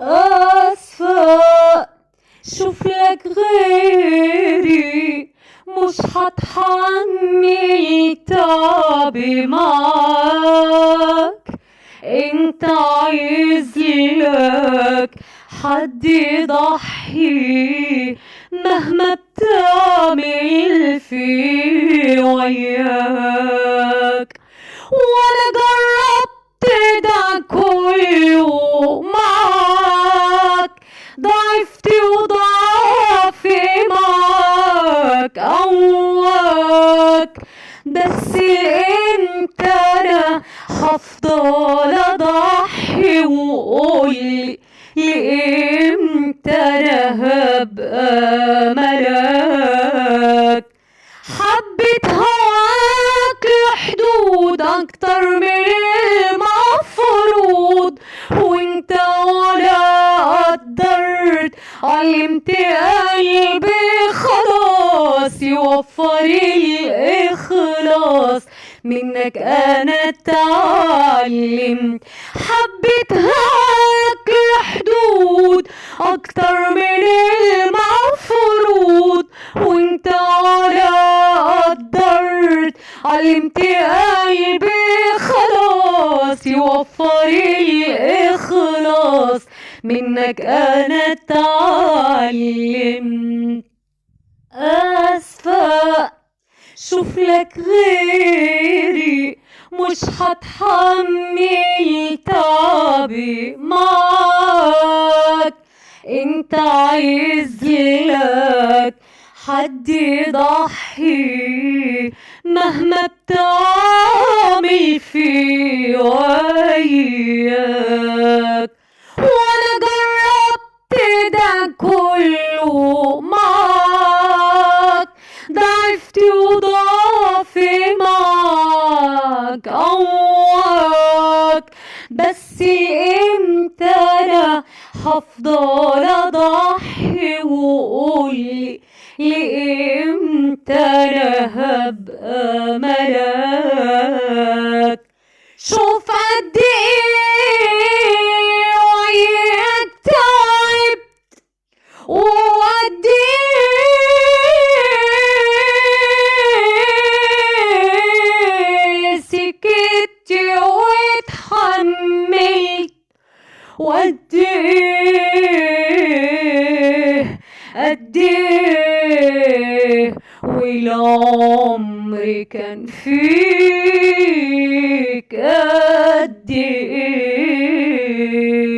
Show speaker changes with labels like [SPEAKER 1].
[SPEAKER 1] اسفة شوف لك غيري، مش هتحمل تعبي معاك. انت عايز لك حد يضحي مهما بتعمل في وياك، وانا جربت ده كله معاك، ضعفت وضعفي معاك قواك، بس انت انا هفضل اضحي، وقولي لامتى انا هبقى ملاك. حبيت هواك لحدود اكتر من المفروض، وانت ولا قدرت، علمت قلبي خلاص يوفر الاخلاص، منك انا اتعلمت. حبيت هواك لحدود اكتر من المفروض، وانت ولا قدرت، علمت قلبي خلاص يوفر الاخلاص، منك انا اتعلمت. اسفة شوف لك غيري، مش هتحمل تعبي معاك. انت عايز لك حد يضحي مهما بتعمل في وياك، وانا جربت ده كله معاك، ضعفت وضعفي معاك قواك، بس امتى انا هفضل اضحي، وقولي لامتى انا هبقى ملاك. شوف قد ايه وياك تعبت، وقد ايه سكت واتحملت، وقد قد ايه والعمر كان فيك قد ايه.